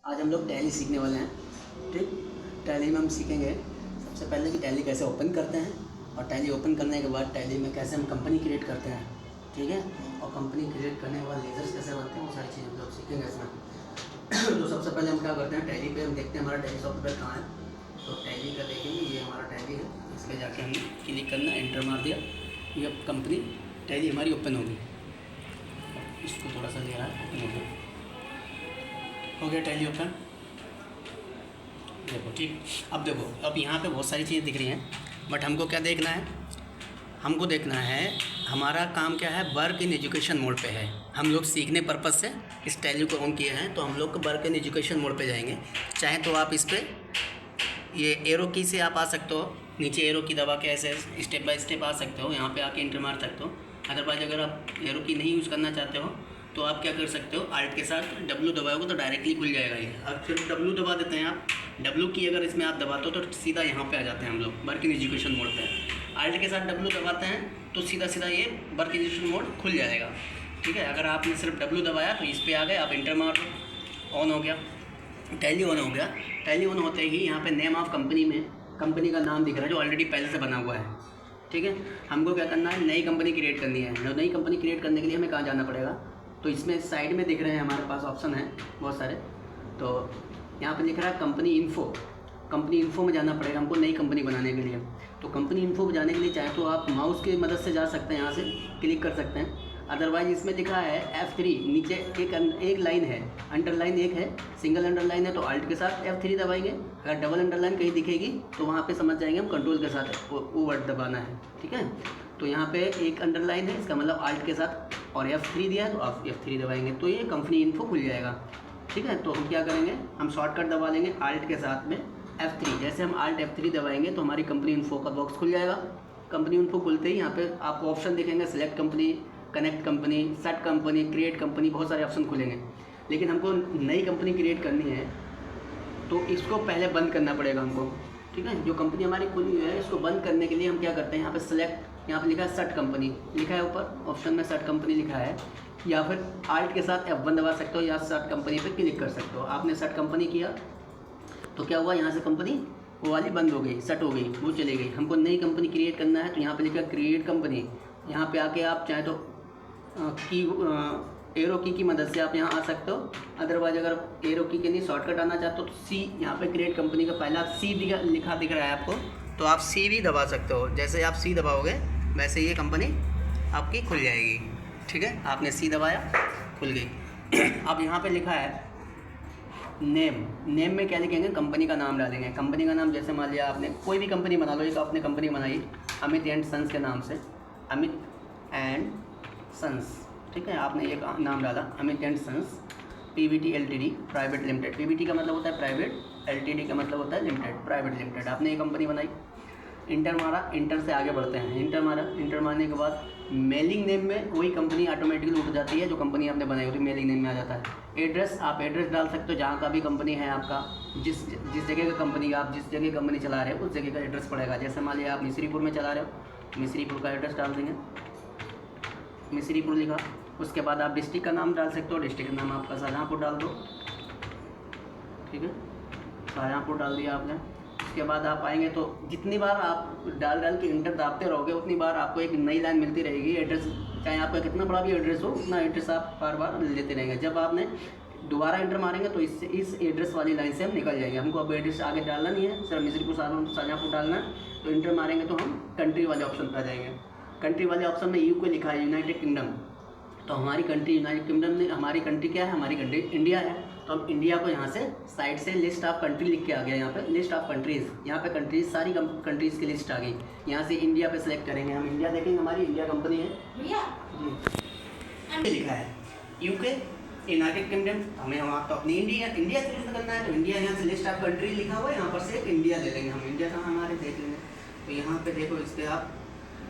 आज हम लोग टैली सीखने वाले हैं। ठीक, टैली में हम सीखेंगे सबसे पहले कि टैली कैसे ओपन करते हैं, और टैली ओपन करने के बाद टैली में कैसे हम कंपनी क्रिएट करते हैं। ठीक है, और कंपनी क्रिएट करने के बाद लेजर्स कैसे बनते हैं, वो सारी चीज़ें हम लोग सीखेंगे इसमें। तो सबसे पहले हम क्या करते हैं, टैली पे हम देखते हैं हमारा टैली सॉफ्टवेयर कहाँ है। तो टैली का देखेंगे, ये हमारा टैली है, इस पर जाके हमने क्लिक करना, एंटर मार दिया, ये कंपनी टैली हमारी ओपन होगी। इसको थोड़ा सा ले रहा है, ओपन हो गया टैली ओपन। देखो ठीक, अब देखो, अब यहाँ पे बहुत सारी चीज़ें दिख रही हैं, बट हमको क्या देखना है, हमको देखना है हमारा काम क्या है, वर्क इन एजुकेशन मोड पे है। हम लोग सीखने पर्पज़ से इस टैली को ऑन किए हैं, तो हम लोग वर्क इन एजुकेशन मोड पे जाएंगे। चाहे तो आप इस पर ये एरो की से आप आ सकते हो, नीचे एरो की दबा के ऐसे स्टेप बाय स्टेप आ सकते हो, यहाँ पे आके एंटर मार सकते हो। अदरवाइज अगर आप एरो की नहीं यूज़ करना चाहते हो तो आप क्या कर सकते हो, आल्ट के साथ W दबाओगे तो डायरेक्टली खुल जाएगा ये। अब फिर W दबा देते हैं आप, W की अगर इसमें आप दबाते हो तो सीधा यहाँ पे आ जाते हैं हम लोग वर्क इन एजुकेशन मोड पे। आल्ट के साथ W दबाते हैं तो सीधा सीधा ये वर्क इन एजुकेशन मोड खुल जाएगा। ठीक है, अगर आपने सिर्फ W दबाया तो इस पर आ गए, आप इंटर मार दो, ऑन हो गया, टैली ऑन हो गया। टैली ऑन होते ही यहाँ पे नेम ऑफ कंपनी में कंपनी का नाम दिख रहा है जो ऑलरेडी पहले से बना हुआ है। ठीक है, हमको क्या करना है, नई कंपनी क्रिएट करनी है। नई कंपनी क्रिएट करने के लिए हमें कहाँ जाना पड़ेगा, तो इसमें साइड में दिख रहे हैं हमारे पास ऑप्शन है बहुत सारे। तो यहाँ पे लिख रहा है कंपनी इन्फो, कंपनी इन्फो में जाना पड़ेगा हमको नई कंपनी बनाने के लिए। तो कंपनी इन्फो में जाने के लिए चाहे तो आप माउस की मदद से जा सकते हैं, यहाँ से क्लिक कर सकते हैं। अदरवाइज इसमें लिखा है F3, नीचे एक लाइन है, अंडरलाइन एक है, सिंगल अंडरलाइन है, तो अल्ट के साथ F3 दबाएंगे। अगर डबल अंडरलाइन कहीं दिखेगी तो वहाँ पे समझ जाएंगे हम कंट्रोल के साथ वो वर्ड दबाना है। ठीक है, तो यहाँ पे एक अंडरलाइन है, इसका मतलब अल्ट के साथ, और F3 दिया है तो आप F3 दबाएंगे तो ये कंपनी इन्फो खुल जाएगा। ठीक है, तो हम क्या करेंगे, हम शॉर्टकट दबा लेंगे अल्ट के साथ में F3। जैसे हम अल्ट F3 दबाएंगे तो हमारी कंपनी इन्फो का बॉक्स खुल जाएगा। कंपनी इन्फो खुलते ही यहाँ पे आपको ऑप्शन दिखेंगे, select company, connect company, set company, create company, बहुत सारे ऑप्शन खुलेंगे। लेकिन हमको नई कंपनी क्रिएट करनी है तो इसको पहले बंद करना पड़ेगा हमको। ठीक है, जो कंपनी हमारी खुली हुई है इसको बंद करने के लिए हम क्या करते हैं, यहाँ पे सेलेक्ट, यहाँ पे लिखा है सेट कंपनी, लिखा है ऊपर ऑप्शन में सेट कंपनी लिखा है, या फिर आल्ट के साथ F1 दबा सकते हो या सेट कंपनी पे क्लिक कर सकते हो। आपने सेट कंपनी किया तो क्या हुआ, यहाँ से कंपनी वो वाली बंद हो गई, सेट हो गई, वो चली गई। हमको नई कंपनी क्रिएट करना है तो यहाँ पे लिखा है क्रिएट कंपनी, यहाँ पे आके आप चाहे तो एरो की मदद से आप यहाँ आ सकते हो। अदरवाइज अगर एरो की के लिए शॉर्टकट आना चाहते हो तो C, यहाँ पे क्रिएट कंपनी का पहला C लिखा दिख रहा है आपको, तो आप C भी दबा सकते हो। जैसे आप C दबाओगे वैसे ये कंपनी आपकी खुल जाएगी। ठीक है, आपने C दबाया, खुल गई। अब यहाँ पे लिखा है नेम, नेम में क्या लिखेंगे, कंपनी का नाम डालेंगे। कंपनी का नाम जैसे मान लिया आपने कोई भी कंपनी बना लो, एक आपने कंपनी बनाई अमित एंड सन्स के नाम से, अमित एंड सन्स। ठीक है, आपने एक नाम डाला Amit and sons PVT LTD private limited. PVT का मतलब होता है प्राइवेट, LTD का मतलब होता है लिमिटेड, प्राइवेट लिमिटेड। आपने ये कंपनी बनाई, इंटर मारा, इंटर से आगे बढ़ते हैं, इंटर मारा, इंटर मारने के बाद मेलिंग नेम में वही कंपनी ऑटोमेटिकली उठ जाती है जो कंपनी आपने बनाई होती है, मेलिंग नेम में आ जाता है। एड्रेस, आप एड्रेस डाल सकते हो जहाँ का भी कंपनी है आपका, जिस जगह का कंपनी, आप जिस जगह कंपनी चला रहे हो उस जगह का एड्रेस पड़ेगा। जैसे मान लिया आप मिस्रीपुर में चला रहे हो, मिस्रीपुर का एड्रेस डाल देंगे, मिस्रीपुर लिखा। उसके बाद आप डिस्ट्रिक्ट का नाम डाल सकते हो, डिस्ट्रिक्ट का नाम आपका शाहजहाँपुर डाल दो। ठीक है, शाहजहाँपुर डाल दिया आपने। उसके बाद आप आएंगे तो जितनी बार आप डाल के इंटर दाबते रहोगे उतनी बार आपको एक नई लाइन मिलती रहेगी। एड्रेस चाहे आपका कितना बड़ा भी एड्रेस हो, उतना एड्रेस आप बार बार लेते रहेंगे। जब आपने दोबारा इंटर मारेंगे तो इस एड्रेस वाली लाइन से हम निकल जाएंगे। हमको अब एड्रेस आगे डालना नहीं है, सिर्फ मिस्रीपुर शाहजहाँपुर डालना है। तो इंटर मारेंगे तो हम कंट्री वाले ऑप्शन पर आ जाएंगे। कंट्री वाले ऑप्शन में UK लिखा है, यूनाइटेड किंगडम, तो हमारी कंट्री यूनाइटेड किंगडम ने, हमारी कंट्री क्या है, हमारी कंट्री इंडिया है। तो हम इंडिया को यहाँ से साइड से लिस्ट ऑफ कंट्री लिख के आ गया, यहाँ पे लिस्ट ऑफ कंट्रीज़, यहाँ पे कंट्रीज़, सारी कंट्रीज़ की लिस्ट आ गई। यहाँ से इंडिया पे सेलेक्ट करेंगे, हम इंडिया देखेंगे, हमारी इंडिया कंपनी है जी। लिखा है UK यूनाइटेड किंगडम, हमें वहाँ तो अपनी इंडिया चूज करना है, तो इंडिया यहाँ से लिस्ट ऑफ कंट्री लिखा हुआ है, यहाँ पर से इंडिया ले लेंगे हम। इंडिया कहाँ हमारे देख लेंगे, तो यहाँ पे देखो, इस पर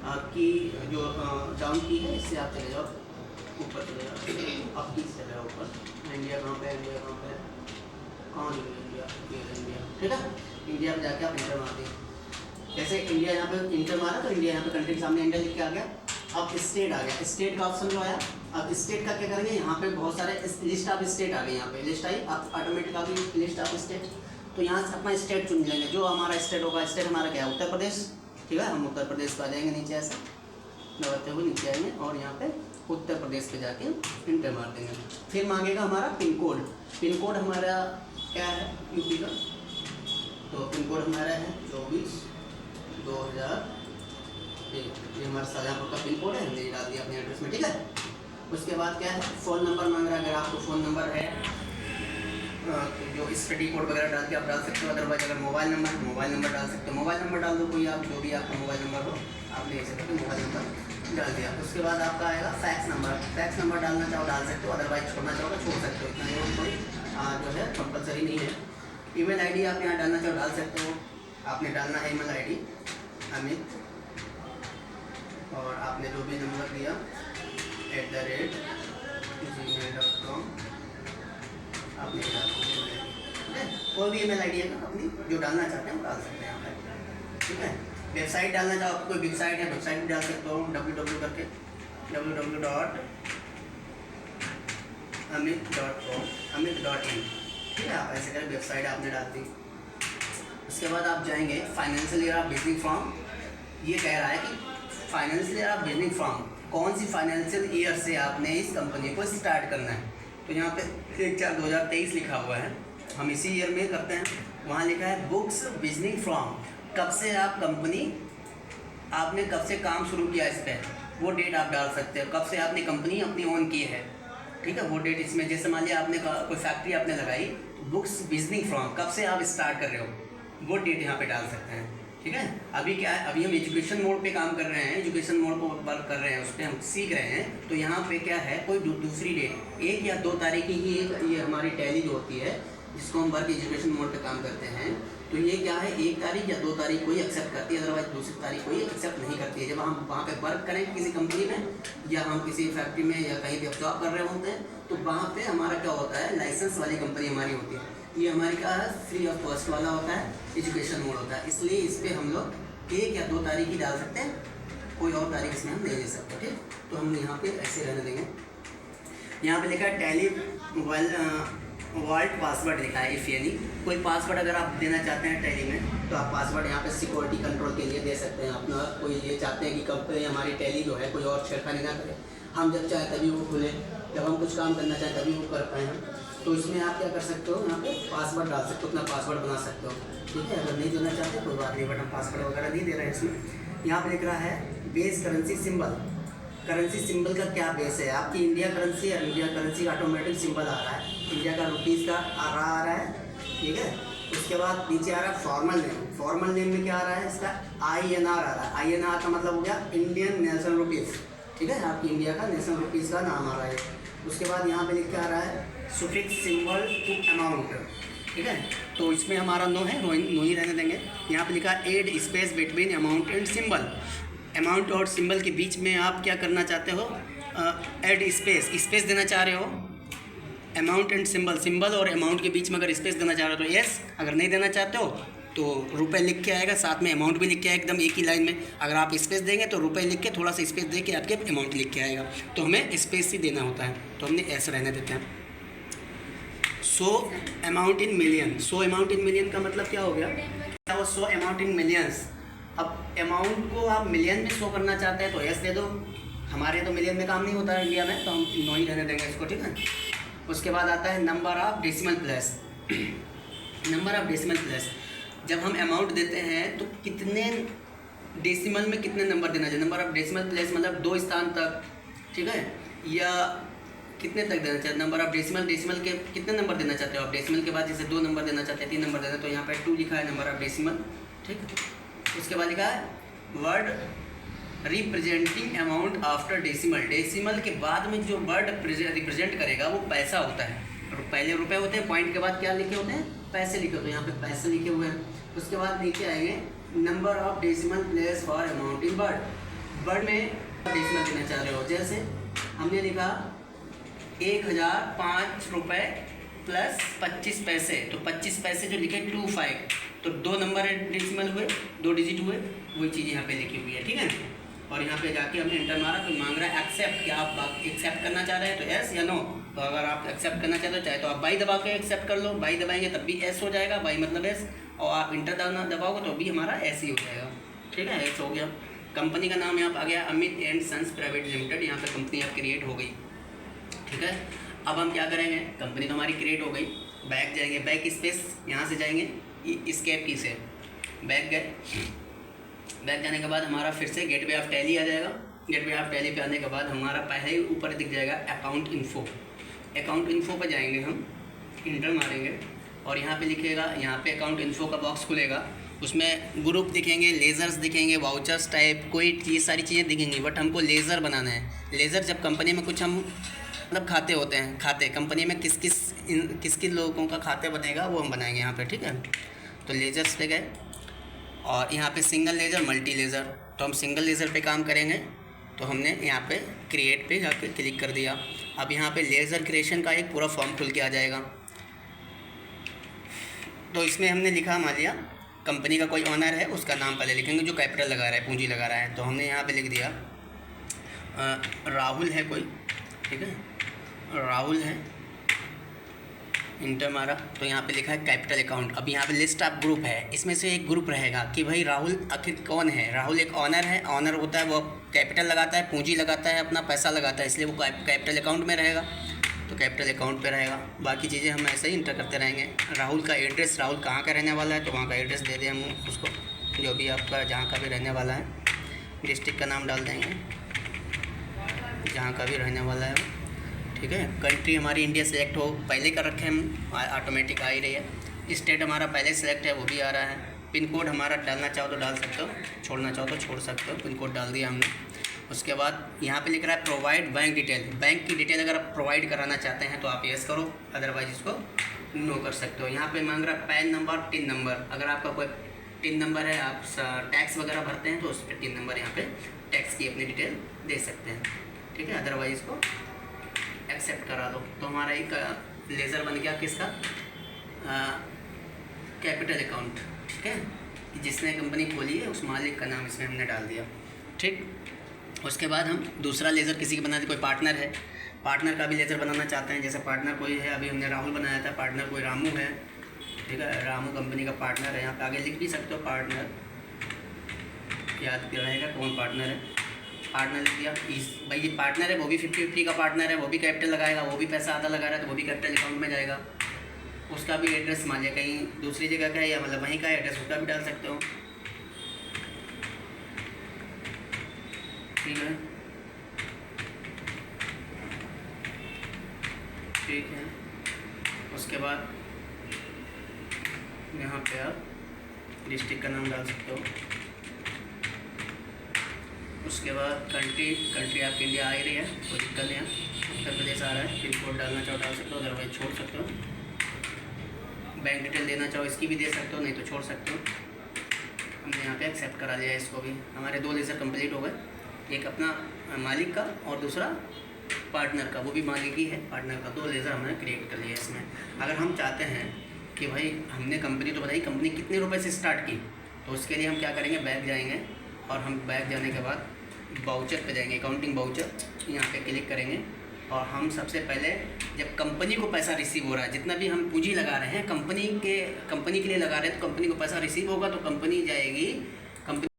आपकी जो डाउन की है इससे आप चले जाओ, ऊपर चले जाओ, आप किस चले जाओ ऊपर। इंडिया कहाँ पे, इंडिया कहाँ पे, कहाँ इंडिया, इंडिया। ठीक है, इंडिया में जाके आप इंटर मार दिए। जैसे इंडिया यहाँ पे इंटर मारा तो इंडिया यहाँ पे कंट्री के सामने इंडिया लिख के आ गया। अब स्टेट आ गया, स्टेट का ऑप्शन जो आया अब स्टेट का क्या करेंगे, यहाँ पे बहुत सारे लिस्ट ऑफ स्टेट आ गए, यहाँ पे लिस्ट आई, अब ऑटोमेटिक आ गई लिस्ट ऑफ स्टेट। तो यहाँ से अपना स्टेट चुन लेंगे, जो हमारा स्टेट होगा। स्टेट हमारा क्या है, उत्तर प्रदेश, ठीक है। हम उत्तर प्रदेश पे आ जाएंगे, नीचे ऐसे दबाते हुए नीचे आएंगे और यहाँ पे उत्तर प्रदेश पे जाके इंटर मार देंगे। फिर मांगेगा हमारा पिन कोड। पिन कोड हमारा क्या है, यूपी का, तो पिन कोड हमारा है 24/2001। ये हमारा शाहजहाँपुर का पिन कोड है, हमने डाल दिया अपने एड्रेस में, ठीक है। उसके बाद क्या है, फ़ोन नंबर मांग रहा है। अगर आपको फ़ोन नंबर है तो जो स्टडी कोड वगैरह डाल के आप डाल सकते हो। अदरवाइज अगर मोबाइल नंबर डाल सकते हो। मोबाइल नंबर डाल दो कोई, आप जो भी आपका मोबाइल नंबर हो आप ले सकते हो, मोबाइल नंबर डाल दिया। उसके बाद आपका आएगा फैक्स नंबर। फैक्स नंबर डालना चाहो डाल सकते हो, अदरवाइज छोड़ना चाहो तो छोड़ सकते हो, इतना ये कोई जो है कंपलसरी नहीं है। ईमेल आईडी आप यहाँ डालना चाहो डाल सकते हो। आपने डालना है ईमेल आईडी अमित, और आपने जो भी नंबर दिया @gmail.com आपने कोई भी ईमेल आईडी है ना अपनी, जो डालना चाहते हैं वो डाल सकते हैं यहाँ पर, ठीक है। वेबसाइट डालना चाहो, आपको कोई वेबसाइट है, वेबसाइट भी डाल सकते हो, www करके www.amit.com, amit.in, ठीक है। आप ऐसे करें, वेबसाइट आपने डाल दी। उसके बाद आप जाएंगे फाइनेंशियल ईयर ऑफ बिजनिंग फ्रॉम। ये कह रहा है कि फाइनेंशियल ईयर ऑफ बिजनिंग फ्रॉम, कौन सी फाइनेंशियल ईयर से आपने इस कंपनी को स्टार्ट करना है। तो यहाँ पे 1/4/2023 लिखा हुआ है, हम इसी ईयर में करते हैं। वहाँ लिखा है बुक्स बिजनिंग फ्रॉम, कब से आप कंपनी, आपने कब से काम शुरू किया इस पर, वो डेट आप डाल सकते हो। कब से आपने कंपनी अपनी ऑन की है, ठीक है, वो डेट इसमें। जैसे मान लिया आपने कोई फैक्ट्री आपने लगाई, बुक्स बिजनिंग फ्रॉम, कब से आप स्टार्ट कर रहे हो, वो डेट यहाँ पे डाल सकते हैं, ठीक है। अभी क्या है, अभी हम एजुकेशन मोड पे काम कर रहे हैं, एजुकेशन मोड पर वर्क कर रहे हैं, उस पर हम सीख रहे हैं। तो यहाँ पे क्या है, कोई दूसरी डेट 1 या 2 तारीख ही ये हमारी टैली जो होती है, जिसको हम वर्क एजुकेशन मोड पे काम करते हैं, तो ये क्या है 1 तारीख या 2 तारीख कोई एक्सेप्ट करती है, अदरवाइज दूसरी तारीख कोई एक्सेप्ट नहीं करती है। जब हम वहाँ पे वर्क करें किसी कंपनी में, या हम किसी फैक्ट्री में या कहीं पे जॉब कर रहे होते हैं, तो वहाँ पे हमारा क्या होता है, लाइसेंस वाली कंपनी हमारी होती है। ये हमारी क्या है, फ्री ऑफ कॉस्ट वाला होता है, एजुकेशन मोड होता है। इसलिए इस पर हम लोग 1 या 2 तारीख ही डाल सकते हैं, कोई और तारीख इसमें हम नहीं दे सकते, ठीक। तो हम यहाँ पे ऐसे रहने देंगे। यहाँ पे लिखा है टैली वर्ल्ड पासवर्ड लिखा है, इफ़ यानी कोई पासवर्ड अगर आप देना चाहते हैं टैली में, तो आप पासवर्ड यहाँ पे सिक्योरिटी कंट्रोल के लिए दे सकते हैं अपना। कोई ये चाहते हैं कि कंपनी हमारी टैली जो है कोई और छेड़खानी ना करे, हम जब चाहें तभी वो खुले, जब हम कुछ काम करना चाहें तभी वो कर पाएँ हम। तो इसमें आप क्या कर सकते हो, यहाँ पे पासवर्ड डाल सकते हो, अपना पासवर्ड बना सकते हो, ठीक है। अगर नहीं देना चाहते कोई बात नहीं, बट हम पासवर्ड वगैरह नहीं दे रहे हैं इसमें। यहाँ पे लिख रहा है base currency symbol. Currency symbol का क्या बेस है, आपकी इंडिया करेंसी और इंडिया करेंसी ऑटोमेटिक सिंबल आ रहा है, इंडिया का रुपीज़ का आ रहा है, ठीक है। उसके बाद नीचे आ रहा है फॉर्मल नेम। फॉर्मल नेम में क्या आ रहा है, इसका INR आ रहा है। INR का मतलब हो गया इंडियन नेशनल रुपीज़, ठीक है, आपकी इंडिया का नेशनल रुपीज़ का नाम आ रहा है। उसके बाद यहाँ पे लिख के आ रहा है सुफिक्स सिंबल टू अमाउंट, ठीक है। तो इसमें हमारा नो है, नो ही रहने देंगे। यहाँ पे लिखा add space between amount and symbol. Amount और सिंबल के बीच में आप क्या करना चाहते हो, एड स्पेस देना चाह रहे हो। अमाउंट एंड सिंबल और अमाउंट के बीच में अगर स्पेस देना चाह रहे हो तो येस, अगर नहीं देना चाहते हो तो रुपए लिख के आएगा, साथ में अमाउंट भी लिख के आएगा, एकदम एक ही लाइन में। अगर आप स्पेस देंगे तो रुपए लिख के थोड़ा सा स्पेस दे के आपके अमाउंट लिख के आएगा, तो हमें स्पेस ही देना होता है, तो हमने ऐसे रहने देते हैं। So amount in million. So amount in million का मतलब क्या हो गया, वो सो अमाउंट इन मिलियंस। अब अमाउंट को आप मिलियन में शो करना चाहते हैं तो यस दे दो, हमारे तो मिलियन में काम नहीं होता है इंडिया में, तो हम नो ही रहने देंगे इसको, ठीक है। उसके बाद आता है number of decimal place. Number of decimal place, जब हम अमाउंट देते हैं तो कितने डेसिमल में कितने नंबर देना चाहिए। नंबर ऑफ डेसिमल प्लेस मतलब 2 स्थान तक, ठीक है, या कितने तक देना चाहिए। नंबर ऑफ डेसिमल के कितने नंबर देना चाहते हो आप, डेसिमल के बाद जैसे 2 नंबर देना चाहते हैं, 3 नंबर देना, तो यहाँ पे 2 लिखा है नंबर ऑफ डेसिमल, ठीक है। उसके बाद लिखा है word representing amount after decimal. Decimal के बाद में जो वर्ड रिप्रेजेंट करेगा वो पैसा होता है, और पहले रुपए होते हैं, पॉइंट के बाद क्या लिखे होते हैं, पैसे लिखे होते हैं, यहाँ पे पैसे लिखे हुए हैं। उसके बाद नीचे आएंगे number of decimal place for amount in word में डेसिमल देना चाह रहे हो। जैसे हमने लिखा 1005 रुपये प्लस 25 पैसे, तो 25 पैसे जो लिखे 25, तो 2 नंबर डेसिमल हुए, 2 डिजिट हुए, वही चीज़ यहाँ पे लिखी हुई है, ठीक है। और यहाँ पे जाके हमने इंटर मारा तो मांग रहा है एक्सेप्ट, क्या आप एक्सेप्ट करना चाह रहे हैं, तो एस या नो। तो अगर आप एक्सेप्ट करना चाहते हो चाहे तो आप बाई दबा के एक्सेप्ट कर लो, बाई दबाएंगे तब भी एस हो जाएगा, बाई मतलब एस, और आप इंटर दबाओगे तो भी हमारा एस ही हो जाएगा। ठीक है, एस हो गया। कंपनी का नाम यहाँ पर आ गया Amit and sons private limited, यहाँ पे कंपनी अब क्रिएट हो गई। ठीक है, अब हम क्या करेंगे, कंपनी तो हमारी क्रिएट हो गई, बैक जाएंगे, बैक स्पेस यहाँ से जाएंगे एस्केप की से बैक गए। बैक जाने के बाद हमारा फिर से गेटवे ऑफ टैली आ जाएगा। गेटवे ऑफ टैली पे आने के बाद हमारा पहले ही ऊपर दिख जाएगा अकाउंट इन्फो। अकाउंट इन्फो पे जाएंगे हम, इंटर मारेंगे और यहाँ पे लिखेगा, यहाँ पे अकाउंट इन्फो का बॉक्स खुलेगा, उसमें ग्रुप दिखेंगे, लेज़र्स दिखेंगे, वाउचर्स टाइप, कोई ये सारी चीज़ें दिखेंगी, बट हमको लेज़र बनाना है। लेज़र जब कंपनी में कुछ हम मतलब खाते होते हैं, खाते कंपनी में किस किस लोगों का खाते बनेगा वो हम बनाएंगे यहाँ पे। ठीक है, तो लेज़र्स पे गए और यहाँ पे सिंगल लेज़र, मल्टी लेज़र, तो हम सिंगल लेज़र पे काम करेंगे। तो हमने यहाँ पे क्रिएट पे जाकर क्लिक कर दिया। अब यहाँ पे लेज़र क्रिएशन का एक पूरा फॉर्म खुल के आ जाएगा। तो इसमें हमने लिखा, मान लिया कंपनी का कोई ऑनर है, उसका नाम पहले लिखेंगे जो कैपिटल लगा रहा है, पूंजी लगा रहा है। तो हमने यहाँ पे लिख दिया राहुल है कोई, ठीक है, राहुल है, इंटर मारा तो यहाँ पे लिखा है कैपिटल अकाउंट। अब यहाँ पे लिस्ट ऑफ ग्रुप है, इसमें से एक ग्रुप रहेगा कि भाई राहुल आखिर कौन है। राहुल एक ऑनर है, ऑनर होता है वो कैपिटल लगाता है, पूंजी लगाता है, अपना पैसा लगाता है, इसलिए वो कैपिटल अकाउंट में रहेगा, तो कैपिटल अकाउंट पे रहेगा। बाकी चीज़ें हम ऐसे ही इंटर करते रहेंगे। राहुल का एड्रेस, राहुल कहाँ का रहने वाला है तो वहाँ का एड्रेस दे दें हम उसको, जो भी आपका जहाँ का भी रहने वाला है। डिस्ट्रिक्ट का नाम डाल देंगे जहाँ का भी रहने वाला है वो। ठीक है, कंट्री हमारी इंडिया सेलेक्ट हो, पहले कर रखे हम, ऑटोमेटिक आ ही रही है। स्टेट हमारा पहले सेलेक्ट है, वो भी आ रहा है। पिन कोड हमारा डालना चाहो तो डाल सकते हो, छोड़ना चाहो तो छोड़ सकते हो। पिन कोड डाल दिया हमने। उसके बाद यहाँ पे लिख रहा है प्रोवाइड बैंक डिटेल। बैंक की डिटेल अगर आप प्रोवाइड कराना चाहते हैं तो आप यस करो, अदरवाइज इसको नो कर सकते हो। यहाँ पे मांग रहा है पैन नंबर, टिन नंबर। अगर आपका कोई टिन नंबर है, आप टैक्स वगैरह भरते हैं तो उस पर टिन नंबर यहाँ पे टैक्स की अपनी डिटेल दे सकते हैं। ठीक है, अदरवाइज इसको एक्सेप्ट करा दो। तो हमारा एक लेज़र बन गया किसका, कैपिटल अकाउंट। ठीक है, जिसने कंपनी खोली है उस मालिक का नाम इसमें हमने डाल दिया। ठीक, उसके बाद हम दूसरा लेज़र किसी का बनाते, कोई पार्टनर है, पार्टनर का भी लेज़र बनाना चाहते हैं। जैसे पार्टनर कोई है, अभी हमने राहुल बनाया था, पार्टनर कोई रामू है। ठीक है, रामू कंपनी का पार्टनर है, यहाँ पे आगे लिख भी सकते हो पार्टनर, याद रहेगा कौन पार्टनर है। पार्टनर लिख दिया, भाई ये पार्टनर है, वो भी 50-50 का पार्टनर है, वो भी कैपिटल लगाएगा, वो भी पैसा आधा लगा रहा है तो वो भी कैपिटल अकाउंट में जाएगा। उसका भी एड्रेस मान लिया कहीं दूसरी जगह का है या मतलब वहीं का एड्रेस, उसका भी डाल सकते हो। ठीक है, ठीक है। उसके बाद यहाँ पे आप डिस्ट्रिक्ट का नाम डाल सकते हो। उसके बाद कंट्री आपकी इंडिया आ ही रही है, कोई दिक्कत नहीं है, उत्तर प्रदेश आ रहा है। पिन कोड डालना चाहो डाल सकते हो, अदरवाइज छोड़ सकते हो। बैंक डिटेल देना चाहो इसकी भी दे सकते हो, नहीं तो छोड़ सकते हो। हमने यहाँ पे एक्सेप्ट करा लिया इसको भी। हमारे 2 लेज़र कंप्लीट हो गए, एक अपना मालिक का और दूसरा पार्टनर का, वो भी मालिक ही है पार्टनर का। 2 लेज़र हमने क्रिएट कर लिया इसमें। अगर हम चाहते हैं कि भाई हमने कंपनी तो बताई, कंपनी कितने रुपए से स्टार्ट की, तो उसके लिए हम क्या करेंगे, बैक जाएंगे और हम बैक जाने के बाद वाउचर पे जाएंगे, अकाउंटिंग वाउचर, यहाँ पे क्लिक करेंगे और हम सबसे पहले जब कंपनी को पैसा रिसीव हो रहा है, जितना भी हम पूंजी लगा रहे हैं कंपनी के लिए लगा रहे हैं, तो कंपनी को पैसा रिसीव होगा तो कंपनी जाएगी, कंपनी